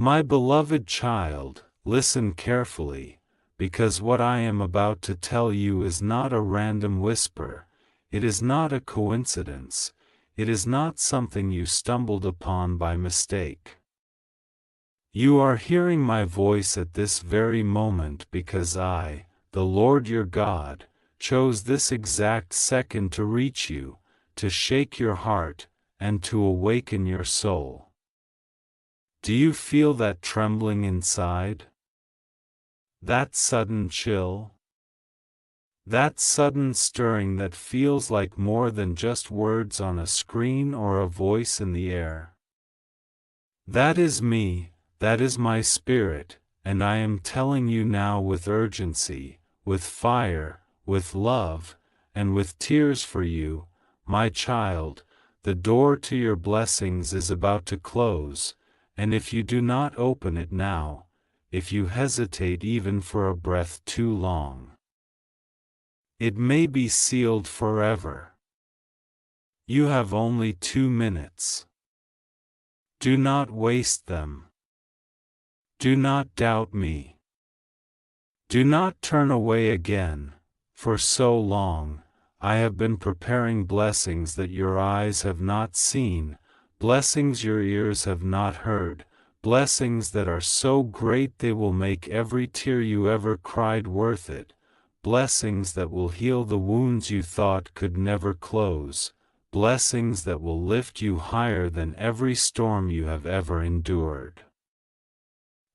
My beloved child, listen carefully, because what I am about to tell you is not a random whisper, it is not a coincidence, it is not something you stumbled upon by mistake. You are hearing my voice at this very moment because I, the Lord your God, chose this exact second to reach you, to shake your heart, and to awaken your soul. Do you feel that trembling inside? That sudden chill? That sudden stirring that feels like more than just words on a screen or a voice in the air? That is me, that is my spirit, and I am telling you now with urgency, with fire, with love, and with tears for you, my child, the door to your blessings is about to close, and if you do not open it now, if you hesitate even for a breath too long, it may be sealed forever. You have only 2 minutes. Do not waste them. Do not doubt me. Do not turn away again. For so long, I have been preparing blessings that your eyes have not seen, blessings your ears have not heard, blessings that are so great they will make every tear you ever cried worth it, blessings that will heal the wounds you thought could never close, blessings that will lift you higher than every storm you have ever endured.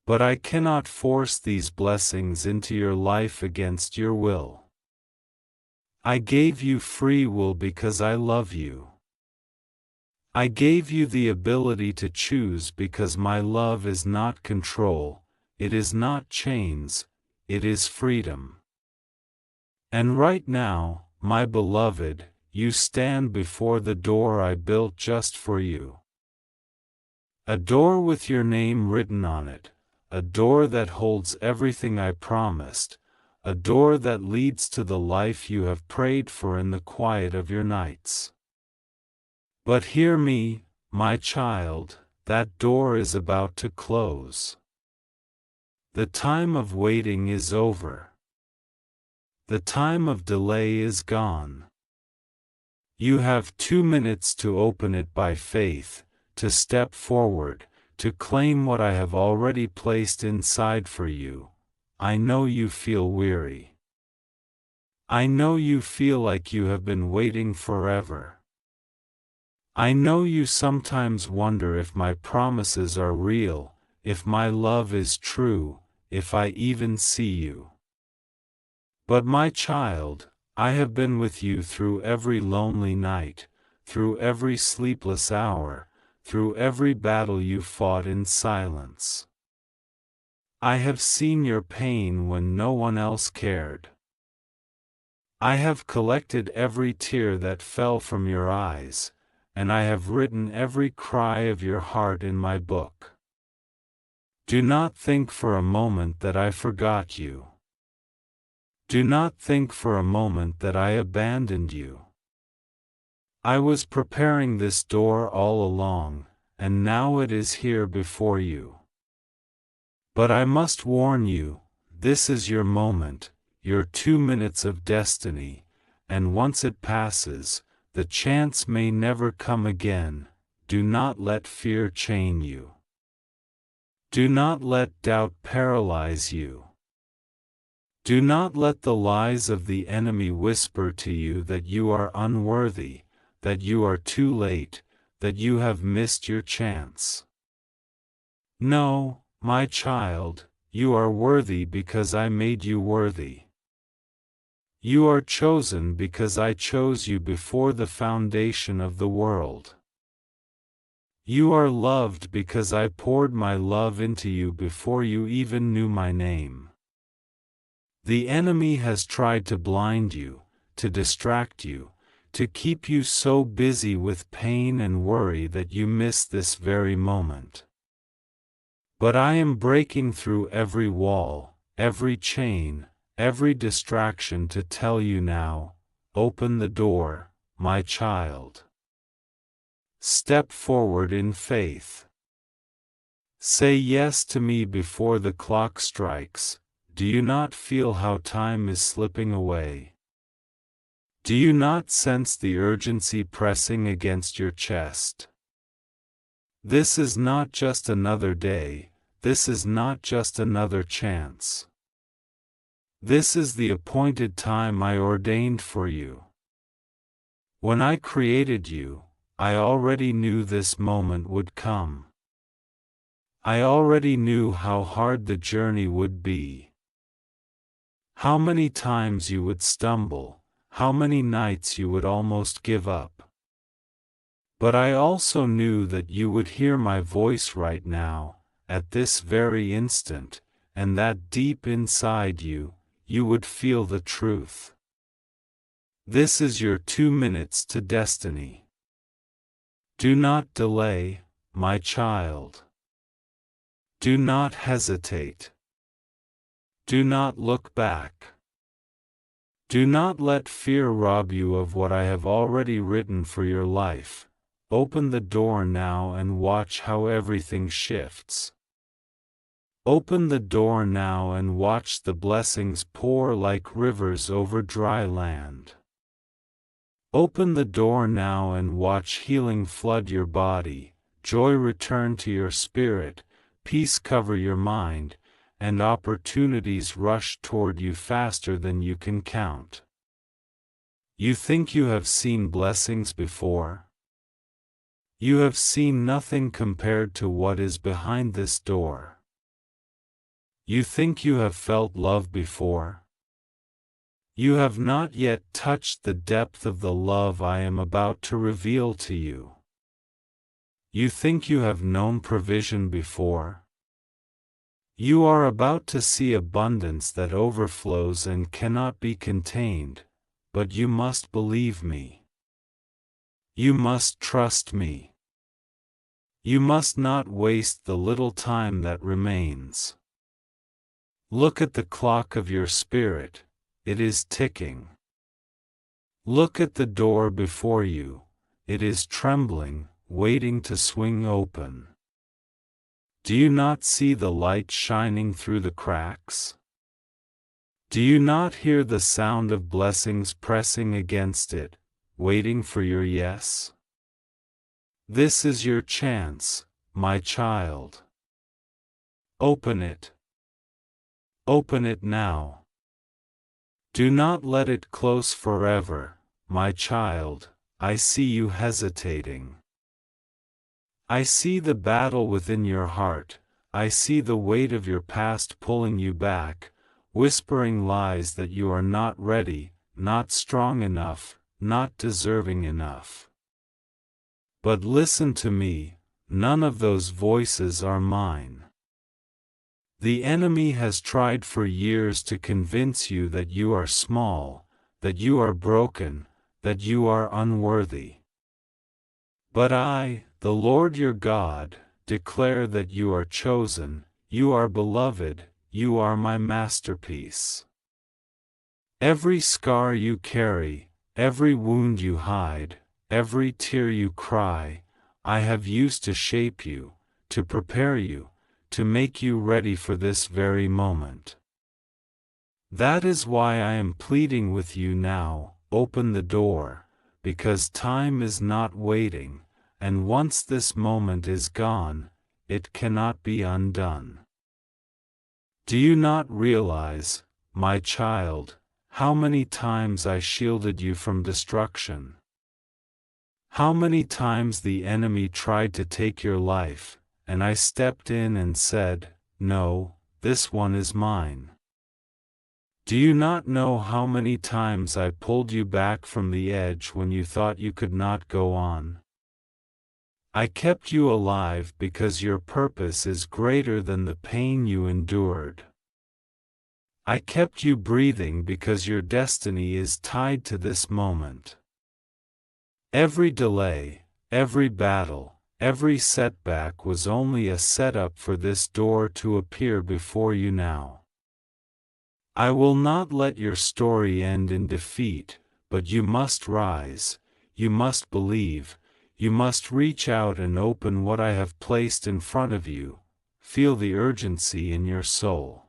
But I cannot force these blessings into your life against your will. I gave you free will because I love you. I gave you the ability to choose because my love is not control, it is not chains, it is freedom. And right now, my beloved, you stand before the door I built just for you. A door with your name written on it, a door that holds everything I promised, a door that leads to the life you have prayed for in the quiet of your nights. But hear me, my child, that door is about to close. The time of waiting is over. The time of delay is gone. You have 2 minutes to open it by faith, to step forward, to claim what I have already placed inside for you. I know you feel weary. I know you feel like you have been waiting forever. I know you sometimes wonder if my promises are real, if my love is true, if I even see you. But my child, I have been with you through every lonely night, through every sleepless hour, through every battle you fought in silence. I have seen your pain when no one else cared. I have collected every tear that fell from your eyes, and I have written every cry of your heart in my book. Do not think for a moment that I forgot you. Do not think for a moment that I abandoned you. I was preparing this door all along, and now it is here before you. But I must warn you, this is your moment, your 2 minutes of destiny, and once it passes, the chance may never come again. Do not let fear chain you. Do not let doubt paralyze you. Do not let the lies of the enemy whisper to you that you are unworthy, that you are too late, that you have missed your chance. No, my child, you are worthy because I made you worthy. You are chosen because I chose you before the foundation of the world. You are loved because I poured my love into you before you even knew my name. The enemy has tried to blind you, to distract you, to keep you so busy with pain and worry that you miss this very moment. But I am breaking through every wall, every chain, every distraction to tell you now, open the door, my child. Step forward in faith. Say yes to me before the clock strikes. Do you not feel how time is slipping away? Do you not sense the urgency pressing against your chest? This is not just another day, this is not just another chance. This is the appointed time I ordained for you. When I created you, I already knew this moment would come. I already knew how hard the journey would be. How many times you would stumble, how many nights you would almost give up. But I also knew that you would hear my voice right now, at this very instant, and that deep inside you, you would feel the truth. This is your 2 minutes to destiny. Do not delay, my child. Do not hesitate. Do not look back. Do not let fear rob you of what I have already written for your life. Open the door now and watch how everything shifts. Open the door now and watch the blessings pour like rivers over dry land. Open the door now and watch healing flood your body, joy return to your spirit, peace cover your mind, and opportunities rush toward you faster than you can count. You think you have seen blessings before? You have seen nothing compared to what is behind this door. You think you have felt love before? You have not yet touched the depth of the love I am about to reveal to you. You think you have known provision before? You are about to see abundance that overflows and cannot be contained, but you must believe me. You must trust me. You must not waste the little time that remains. Look at the clock of your spirit, it is ticking. Look at the door before you, it is trembling, waiting to swing open. Do you not see the light shining through the cracks? Do you not hear the sound of blessings pressing against it, waiting for your yes? This is your chance, my child. Open it. Open it now. Do not let it close forever, my child. I see you hesitating. I see the battle within your heart, I see the weight of your past pulling you back, whispering lies that you are not ready, not strong enough, not deserving enough. But listen to me, none of those voices are mine. The enemy has tried for years to convince you that you are small, that you are broken, that you are unworthy. But I, the Lord your God, declare that you are chosen, you are beloved, you are my masterpiece. Every scar you carry, every wound you hide, every tear you cry, I have used to shape you, to prepare you, to make you ready for this very moment. That is why I am pleading with you now, open the door, because time is not waiting, and once this moment is gone, it cannot be undone. Do you not realize, my child, how many times I shielded you from destruction? How many times the enemy tried to take your life, and I stepped in and said, no, this one is mine. Do you not know how many times I pulled you back from the edge when you thought you could not go on? I kept you alive because your purpose is greater than the pain you endured. I kept you breathing because your destiny is tied to this moment. Every delay, every battle, every setback was only a setup for this door to appear before you now. I will not let your story end in defeat, but you must rise, you must believe, you must reach out and open what I have placed in front of you. feel the urgency in your soul.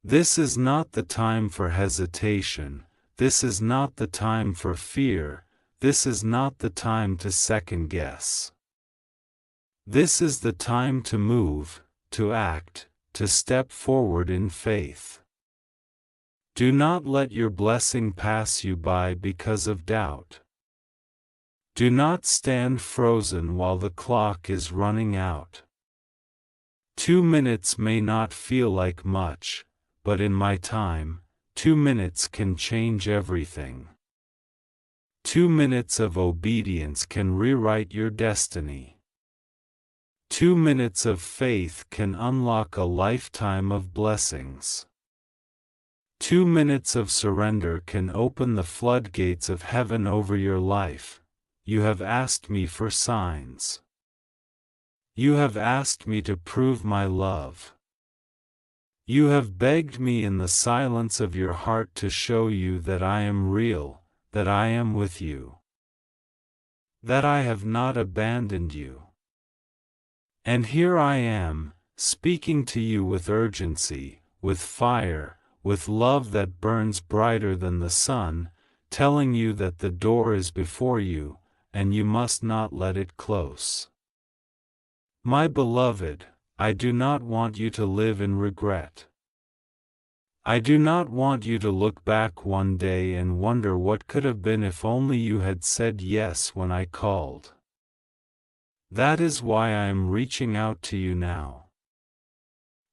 This is not the time for hesitation, this is not the time for fear, this is not the time to second guess. This is the time to move, to act, to step forward in faith. Do not let your blessing pass you by because of doubt. Do not stand frozen while the clock is running out. 2 minutes may not feel like much, but in my time, 2 minutes can change everything. 2 minutes of obedience can rewrite your destiny. 2 minutes of faith can unlock a lifetime of blessings. 2 minutes of surrender can open the floodgates of heaven over your life. You have asked me for signs. You have asked me to prove my love. You have begged me in the silence of your heart to show you that I am real, that I am with you, that I have not abandoned you. And here I am, speaking to you with urgency, with fire, with love that burns brighter than the sun, telling you that the door is before you, and you must not let it close. My beloved, I do not want you to live in regret. I do not want you to look back one day and wonder what could have been if only you had said yes when I called. That is why I am reaching out to you now.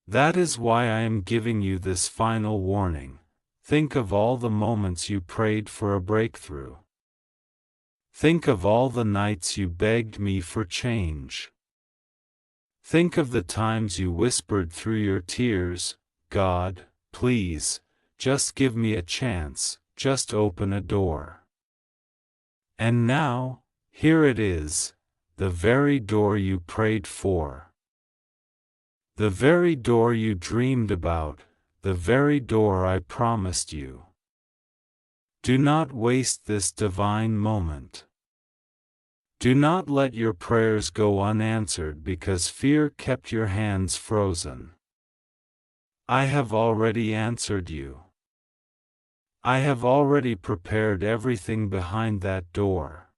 That is why I am giving you this final warning. Think of all the moments you prayed for a breakthrough. Think of all the nights you begged me for change. Think of the times you whispered through your tears, God, please, just give me a chance, just open a door. And now, here it is, the very door you prayed for. The very door you dreamed about, the very door I promised you. Do not waste this divine moment. Do not let your prayers go unanswered because fear kept your hands frozen. I have already answered you. I have already prepared everything behind that door.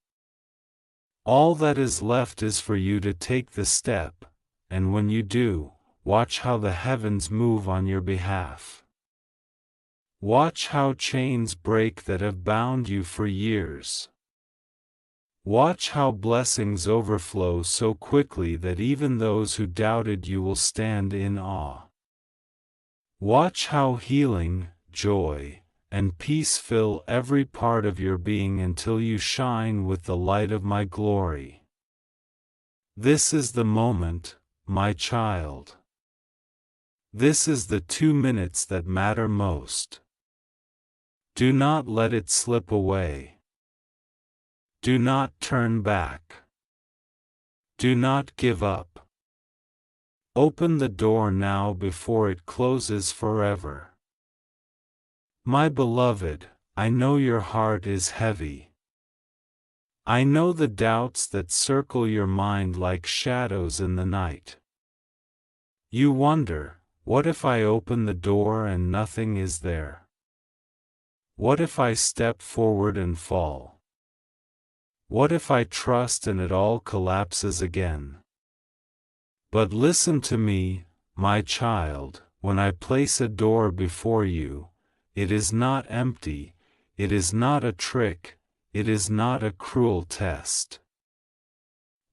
All that is left is for you to take the step, and when you do, watch how the heavens move on your behalf. Watch how chains break that have bound you for years. Watch how blessings overflow so quickly that even those who doubted you will stand in awe. Watch how healing, joy, and peace fill every part of your being until you shine with the light of my glory. This is the moment, my child. This is the 2 minutes that matter most. Do not let it slip away. Do not turn back. Do not give up. Open the door now before it closes forever. My beloved, I know your heart is heavy. I know the doubts that circle your mind like shadows in the night. You wonder, what if I open the door and nothing is there? What if I step forward and fall? What if I trust and it all collapses again? But listen to me, my child, when I place a door before you, it is not empty, it is not a trick, it is not a cruel test.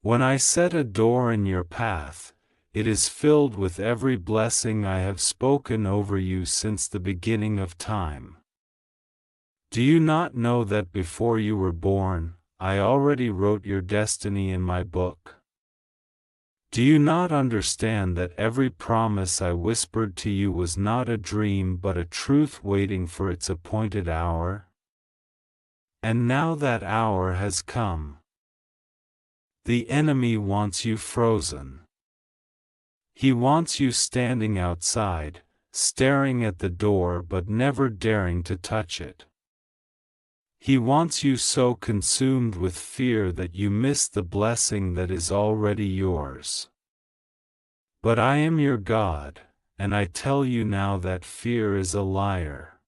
When I set a door in your path, it is filled with every blessing I have spoken over you since the beginning of time. Do you not know that before you were born, I already wrote your destiny in my book? Do you not understand that every promise I whispered to you was not a dream but a truth waiting for its appointed hour? And now that hour has come. The enemy wants you frozen. He wants you standing outside, staring at the door but never daring to touch it. He wants you so consumed with fear that you miss the blessing that is already yours. But I am your God, and I tell you now that fear is a liar.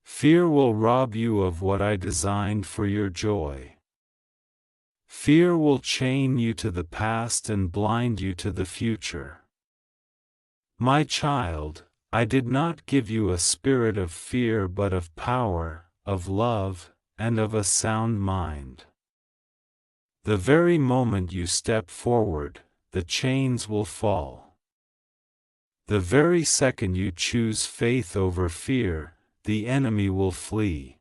Fear will rob you of what I designed for your joy. Fear will chain you to the past and blind you to the future. My child, I did not give you a spirit of fear but of power, of love, and of a sound mind. The very moment you step forward, the chains will fall. The very second you choose faith over fear, the enemy will flee.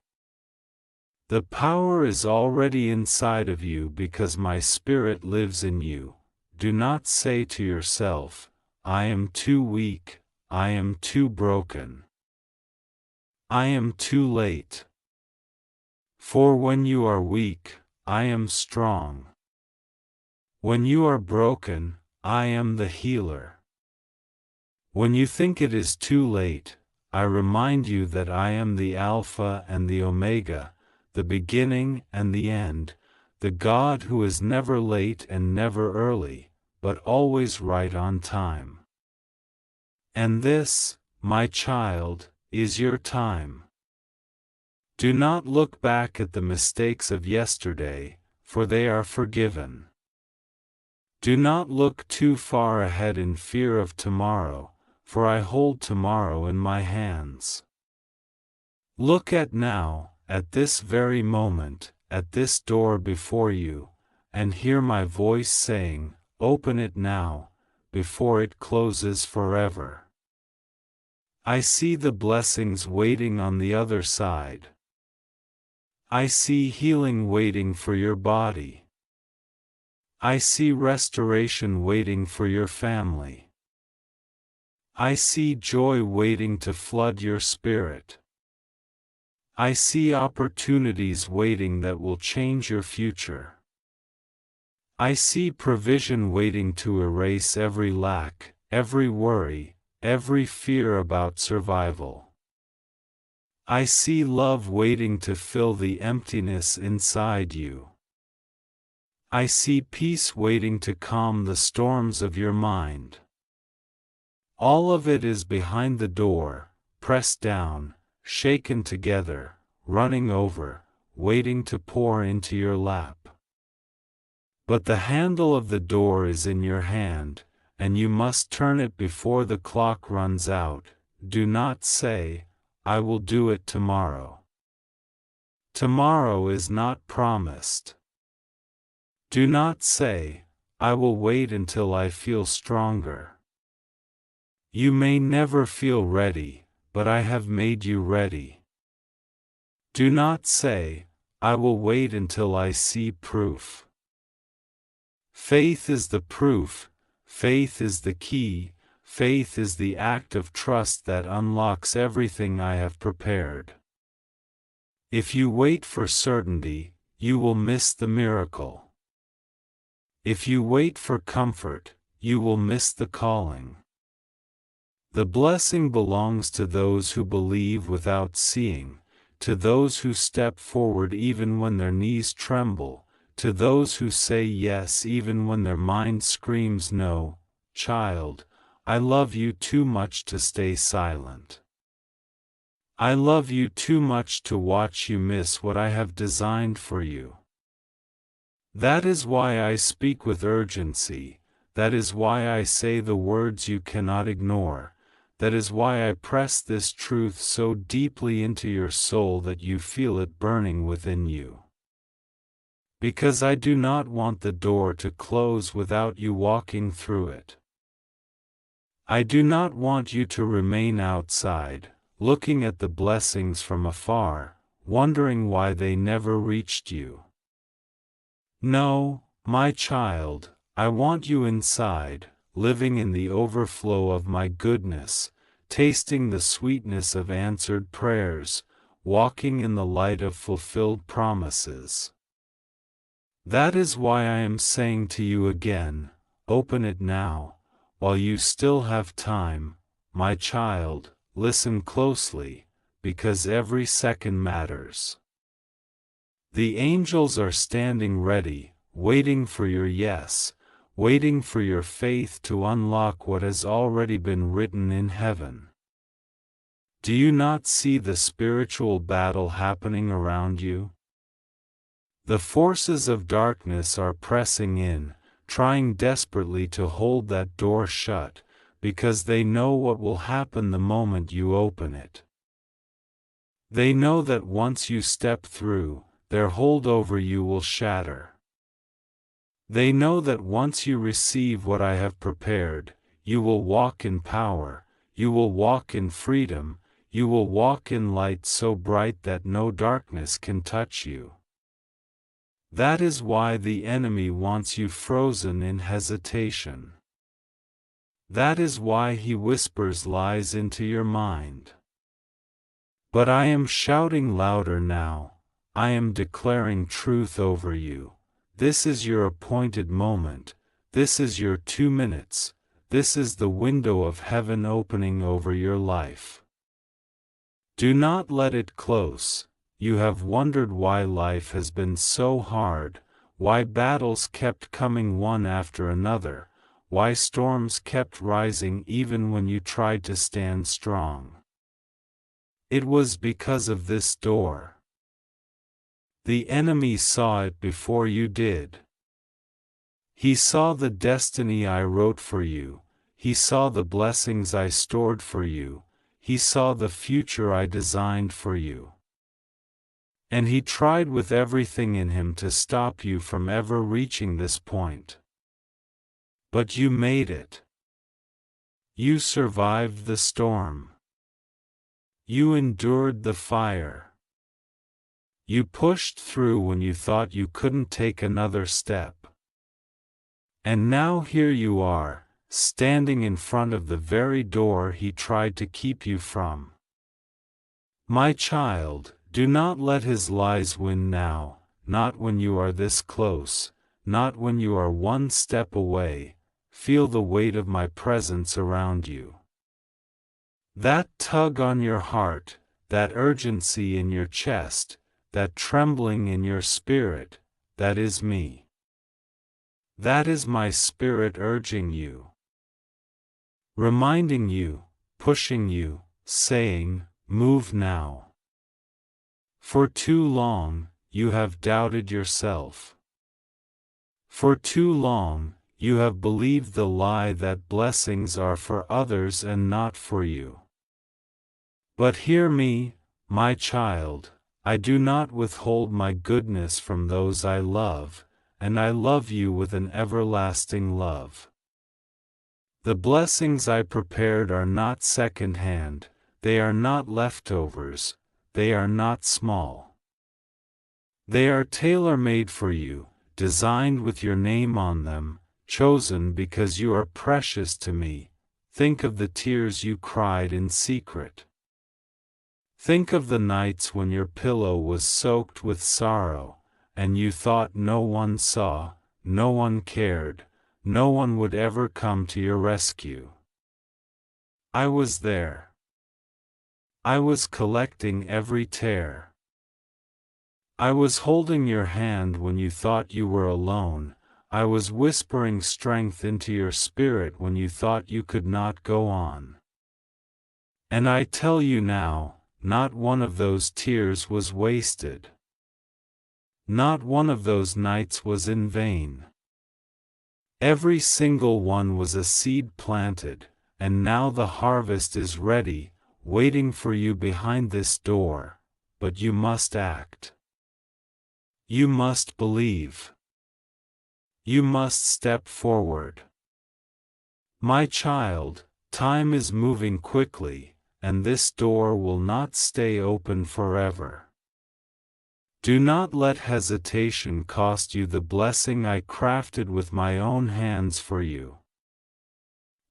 The power is already inside of you because my Spirit lives in you. Do not say to yourself, I am too weak, I am too broken. I am too late. For when you are weak, I am strong. When you are broken, I am the healer. When you think it is too late, I remind you that I am the Alpha and the Omega, the beginning and the end, the God who is never late and never early, but always right on time. And this, my child, is your time. Do not look back at the mistakes of yesterday, for they are forgiven. Do not look too far ahead in fear of tomorrow, for I hold tomorrow in my hands. Look at now, at this very moment, at this door before you, and hear my voice saying, open it now, before it closes forever. I see the blessings waiting on the other side. I see healing waiting for your body. I see restoration waiting for your family. I see joy waiting to flood your spirit. I see opportunities waiting that will change your future. I see provision waiting to erase every lack, every worry, every fear about survival. I see love waiting to fill the emptiness inside you. I see peace waiting to calm the storms of your mind. All of it is behind the door, pressed down, shaken together, running over, waiting to pour into your lap. But the handle of the door is in your hand, and you must turn it before the clock runs out. Do not say, I will do it tomorrow. Tomorrow is not promised. Do not say, I will wait until I feel stronger. You may never feel ready, but I have made you ready. Do not say, I will wait until I see proof. Faith is the proof, faith is the key, faith is the act of trust that unlocks everything I have prepared. If you wait for certainty, you will miss the miracle. If you wait for comfort, you will miss the calling. The blessing belongs to those who believe without seeing, to those who step forward even when their knees tremble, to those who say yes even when their mind screams no. Child, I love you too much to stay silent. I love you too much to watch you miss what I have designed for you. That is why I speak with urgency, that is why I say the words you cannot ignore. That is why I press this truth so deeply into your soul that you feel it burning within you. Because I do not want the door to close without you walking through it. I do not want you to remain outside, looking at the blessings from afar, wondering why they never reached you. No, my child, I want you inside, living in the overflow of my goodness, tasting the sweetness of answered prayers, walking in the light of fulfilled promises. That is why I am saying to you again, open it now, while you still have time. My child, listen closely, because every second matters. The angels are standing ready, waiting for your yes, waiting for your faith to unlock what has already been written in heaven. Do you not see the spiritual battle happening around you? The forces of darkness are pressing in, trying desperately to hold that door shut, because they know what will happen the moment you open it. They know that once you step through, their hold over you will shatter. They know that once you receive what I have prepared, you will walk in power, you will walk in freedom, you will walk in light so bright that no darkness can touch you. That is why the enemy wants you frozen in hesitation. That is why he whispers lies into your mind. But I am shouting louder now, I am declaring truth over you. This is your appointed moment, this is your 2 minutes, this is the window of heaven opening over your life. Do not let it close. You have wondered why life has been so hard, why battles kept coming one after another, why storms kept rising even when you tried to stand strong. It was because of this door. The enemy saw it before you did. He saw the destiny I wrote for you, he saw the blessings I stored for you, he saw the future I designed for you. And he tried with everything in him to stop you from ever reaching this point. But you made it. You survived the storm. You endured the fire. You pushed through when you thought you couldn't take another step. And now here you are, standing in front of the very door he tried to keep you from. My child, do not let his lies win now, not when you are this close, not when you are one step away. Feel the weight of my presence around you. That tug on your heart, that urgency in your chest, that trembling in your spirit, that is me. That is my spirit urging you. Reminding you, pushing you, saying, move now. For too long, you have doubted yourself. For too long, you have believed the lie that blessings are for others and not for you. But hear me, my child, I do not withhold my goodness from those I love, and I love you with an everlasting love. The blessings I prepared are not second-hand, they are not leftovers, they are not small. They are tailor-made for you, designed with your name on them, chosen because you are precious to me. Think of the tears you cried in secret. Think of the nights when your pillow was soaked with sorrow, and you thought no one saw, no one cared, no one would ever come to your rescue. I was there. I was collecting every tear. I was holding your hand when you thought you were alone. I was whispering strength into your spirit when you thought you could not go on. And I tell you now, not one of those tears was wasted. Not one of those nights was in vain. Every single one was a seed planted, and now the harvest is ready, waiting for you behind this door, but you must act. You must believe. You must step forward. My child, time is moving quickly, and this door will not stay open forever. Do not let hesitation cost you the blessing I crafted with my own hands for you.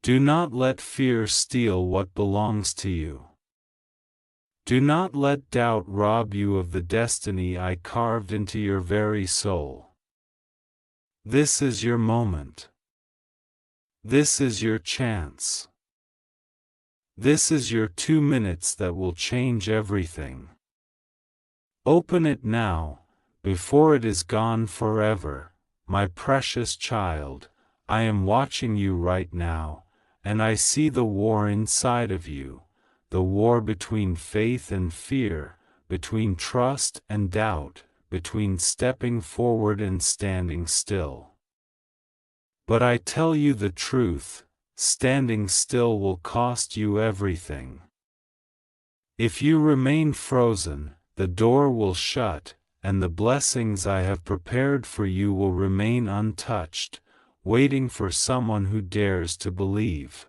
Do not let fear steal what belongs to you. Do not let doubt rob you of the destiny I carved into your very soul. This is your moment. This is your chance. This is your 2 minutes that will change everything. Open it now, before it is gone forever, my precious child. I am watching you right now, and I see the war inside of you, the war between faith and fear, between trust and doubt, between stepping forward and standing still. But I tell you the truth, standing still will cost you everything. If you remain frozen, the door will shut, and the blessings I have prepared for you will remain untouched, waiting for someone who dares to believe.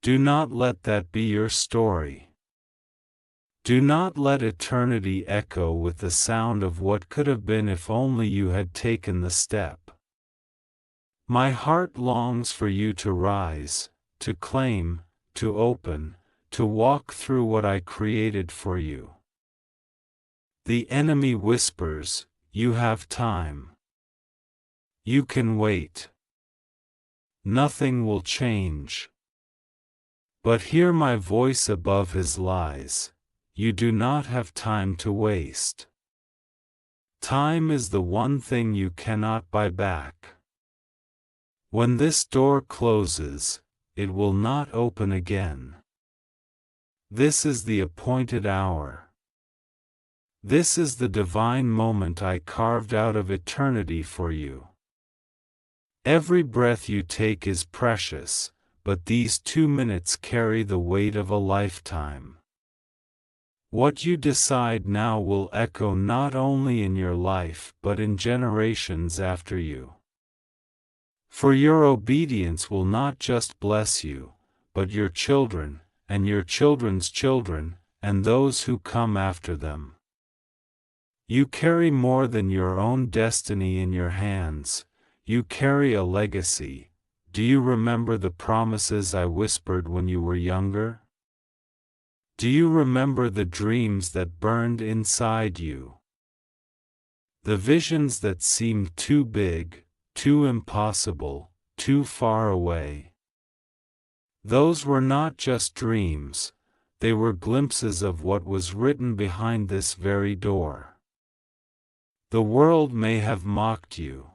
Do not let that be your story. Do not let eternity echo with the sound of what could have been if only you had taken the step. My heart longs for you to rise, to claim, to open, to walk through what I created for you. The enemy whispers, "You have time. You can wait. Nothing will change." But hear my voice above his lies. You do not have time to waste. Time is the one thing you cannot buy back. When this door closes, it will not open again. This is the appointed hour. This is the divine moment I carved out of eternity for you. Every breath you take is precious, but these 2 minutes carry the weight of a lifetime. What you decide now will echo not only in your life but in generations after you. For your obedience will not just bless you, but your children, and your children's children, and those who come after them. You carry more than your own destiny in your hands, you carry a legacy. Do you remember the promises I whispered when you were younger? Do you remember the dreams that burned inside you? The visions that seemed too big, too impossible, too far away. Those were not just dreams, they were glimpses of what was written behind this very door. The world may have mocked you.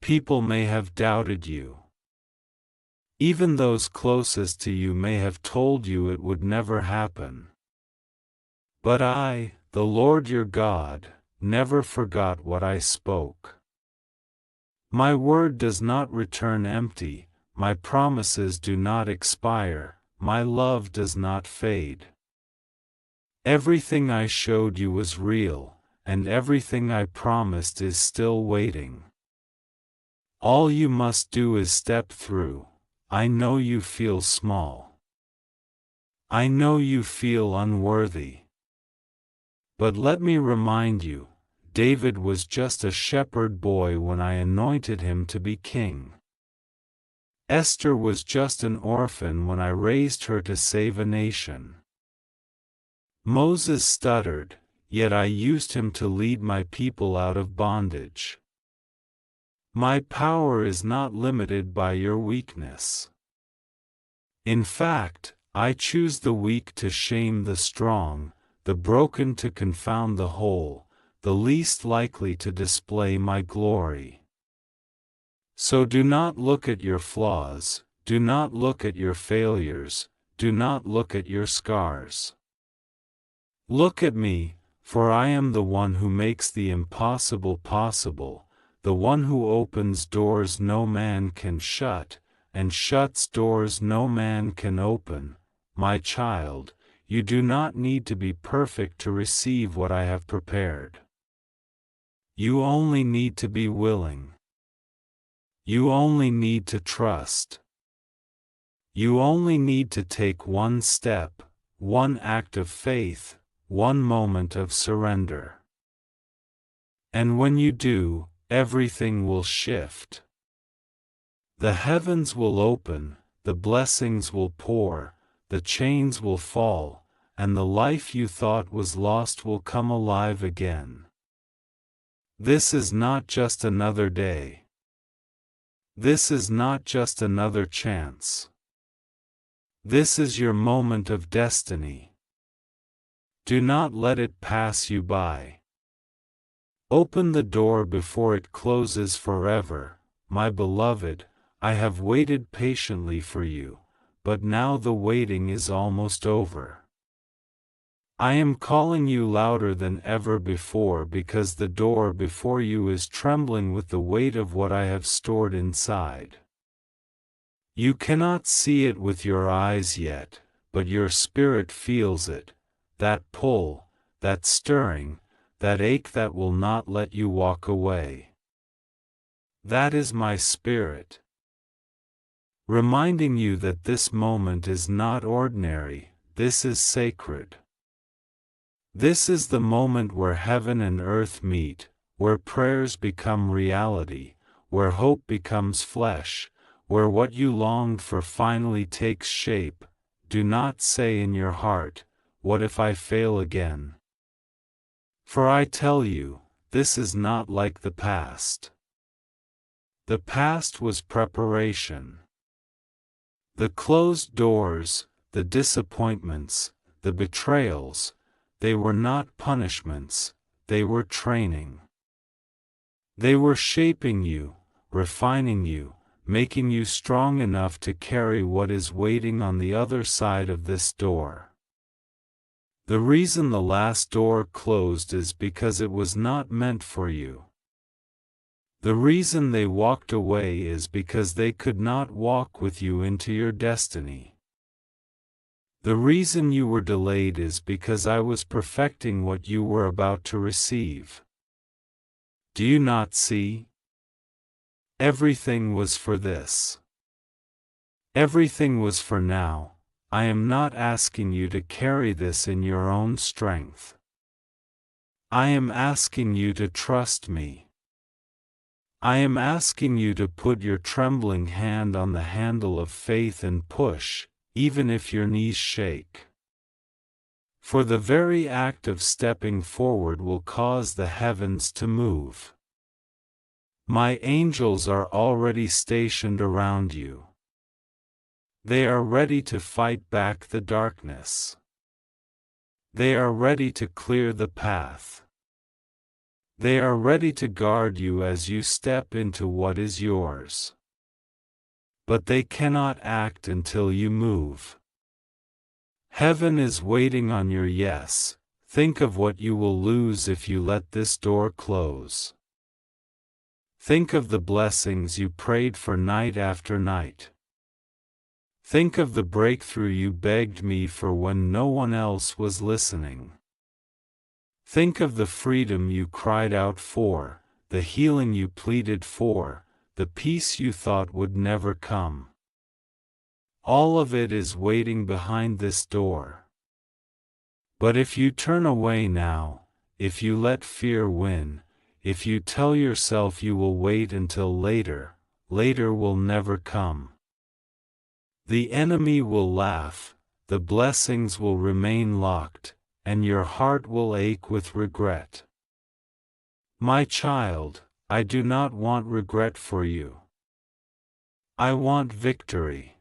People may have doubted you. Even those closest to you may have told you it would never happen. But I, the Lord your God, never forgot what I spoke. My word does not return empty, my promises do not expire, my love does not fade. Everything I showed you was real, and everything I promised is still waiting. All you must do is step through. I know you feel small. I know you feel unworthy. But let me remind you, David was just a shepherd boy when I anointed him to be king. Esther was just an orphan when I raised her to save a nation. Moses stuttered, yet I used him to lead my people out of bondage. My power is not limited by your weakness. In fact, I choose the weak to shame the strong, the broken to confound the whole, the least likely to display my glory. So do not look at your flaws, do not look at your failures, do not look at your scars. Look at me, for I am the one who makes the impossible possible, the one who opens doors no man can shut, and shuts doors no man can open. My child, you do not need to be perfect to receive what I have prepared. You only need to be willing. You only need to trust. You only need to take one step, one act of faith, one moment of surrender. And when you do, everything will shift. The heavens will open, the blessings will pour, the chains will fall, and the life you thought was lost will come alive again. This is not just another day. This is not just another chance. This is your moment of destiny. Do not let it pass you by. Open the door before it closes forever. my beloved, I have waited patiently for you, but now the waiting is almost over. I am calling you louder than ever before because the door before you is trembling with the weight of what I have stored inside. You cannot see it with your eyes yet, but your spirit feels it, that pull, that stirring, that ache that will not let you walk away. That is my spirit, reminding you that this moment is not ordinary, this is sacred. This is the moment where heaven and earth meet, where prayers become reality, where hope becomes flesh, where what you longed for finally takes shape. Do not say in your heart, "What if I fail again?" For I tell you, this is not like the past. The past was preparation. The closed doors, the disappointments, the betrayals, they were not punishments, they were training. They were shaping you, refining you, making you strong enough to carry what is waiting on the other side of this door. The reason the last door closed is because it was not meant for you. The reason they walked away is because they could not walk with you into your destiny. The reason you were delayed is because I was perfecting what you were about to receive. Do you not see? Everything was for this. Everything was for now. I am not asking you to carry this in your own strength. I am asking you to trust me. I am asking you to put your trembling hand on the handle of faith and push, even if your knees shake. For the very act of stepping forward will cause the heavens to move. My angels are already stationed around you. They are ready to fight back the darkness. They are ready to clear the path. They are ready to guard you as you step into what is yours. But they cannot act until you move. Heaven is waiting on your yes. Think of what you will lose if you let this door close. Think of the blessings you prayed for night after night. Think of the breakthrough you begged me for when no one else was listening. Think of the freedom you cried out for, the healing you pleaded for, the peace you thought would never come. All of it is waiting behind this door. But if you turn away now, if you let fear win, if you tell yourself you will wait until later, later will never come. The enemy will laugh, the blessings will remain locked, and your heart will ache with regret. My child, I do not want regret for you. I want victory.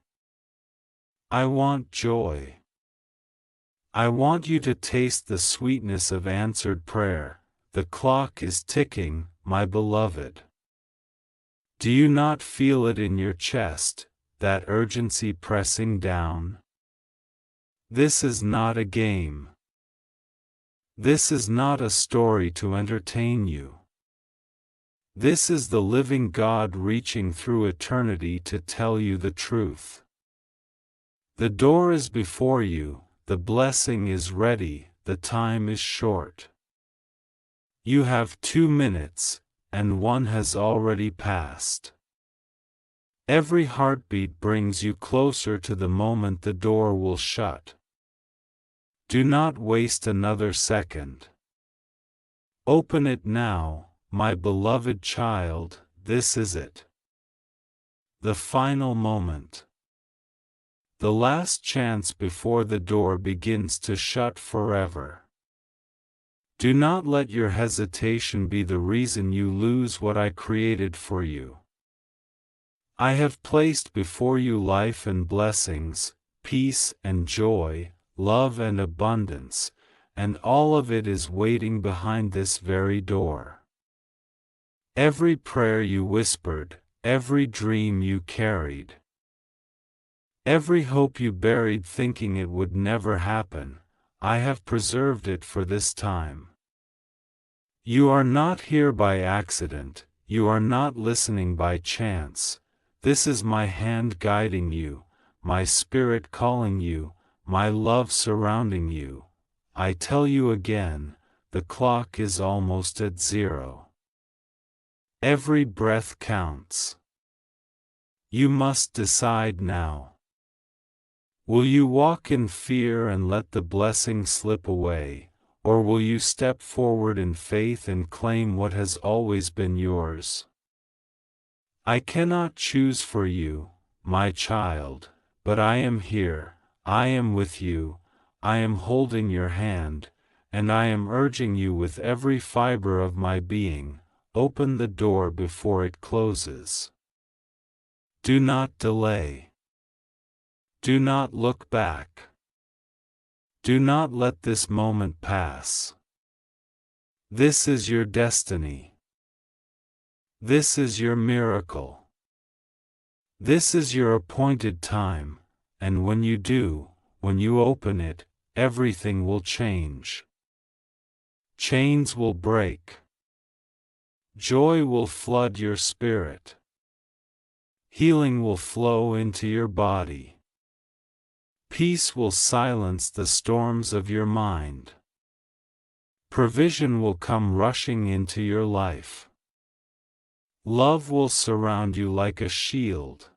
I want joy. I want you to taste the sweetness of answered prayer. The clock is ticking, my beloved. Do you not feel it in your chest, that urgency pressing down? This is not a game. This is not a story to entertain you. This is the living God reaching through eternity to tell you the truth. The door is before you, the blessing is ready, the time is short. You have 2 minutes, and one has already passed. Every heartbeat brings you closer to the moment the door will shut. Do not waste another second. Open it now, my beloved child, this is it. The final moment. The last chance before the door begins to shut forever. Do not let your hesitation be the reason you lose what I created for you. I have placed before you life and blessings, peace and joy, love and abundance, and all of it is waiting behind this very door. Every prayer you whispered, every dream you carried, every hope you buried thinking it would never happen. I have preserved it for this time. You are not here by accident, you are not listening by chance. This is my hand guiding you, my spirit calling you, my love surrounding you. I tell you again, the clock is almost at 0. Every breath counts. You must decide now. Will you walk in fear and let the blessing slip away, or will you step forward in faith and claim what has always been yours? I cannot choose for you, my child, but I am here, I am with you, I am holding your hand, and I am urging you with every fiber of my being, open the door before it closes. Do not delay. Do not look back. Do not let this moment pass. This is your destiny. This is your miracle. This is your appointed time, and when you do, when you open it, everything will change. Chains will break. Joy will flood your spirit. Healing will flow into your body. Peace will silence the storms of your mind. Provision will come rushing into your life. Love will surround you like a shield.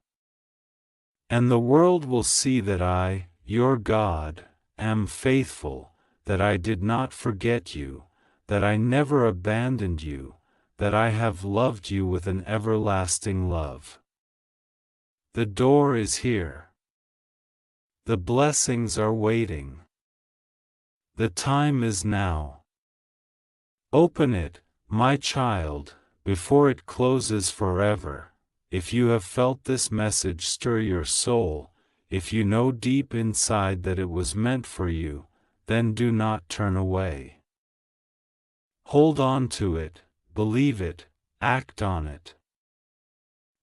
And the world will see that I, your God, am faithful, that I did not forget you, that I never abandoned you, that I have loved you with an everlasting love. The door is here. The blessings are waiting. The time is now. Open it, my child, before it closes forever. If you have felt this message stir your soul, if you know deep inside that it was meant for you, then do not turn away. Hold on to it, believe it, act on it.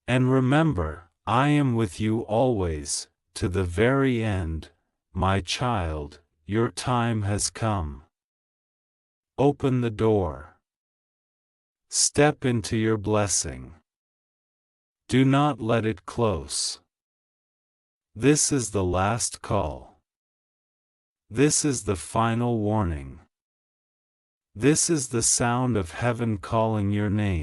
And remember, I am with you always, to the very end, my child, your time has come. Open the door. Step into your blessing. Do not let it close. This is the last call. This is the final warning. This is the sound of heaven calling your name.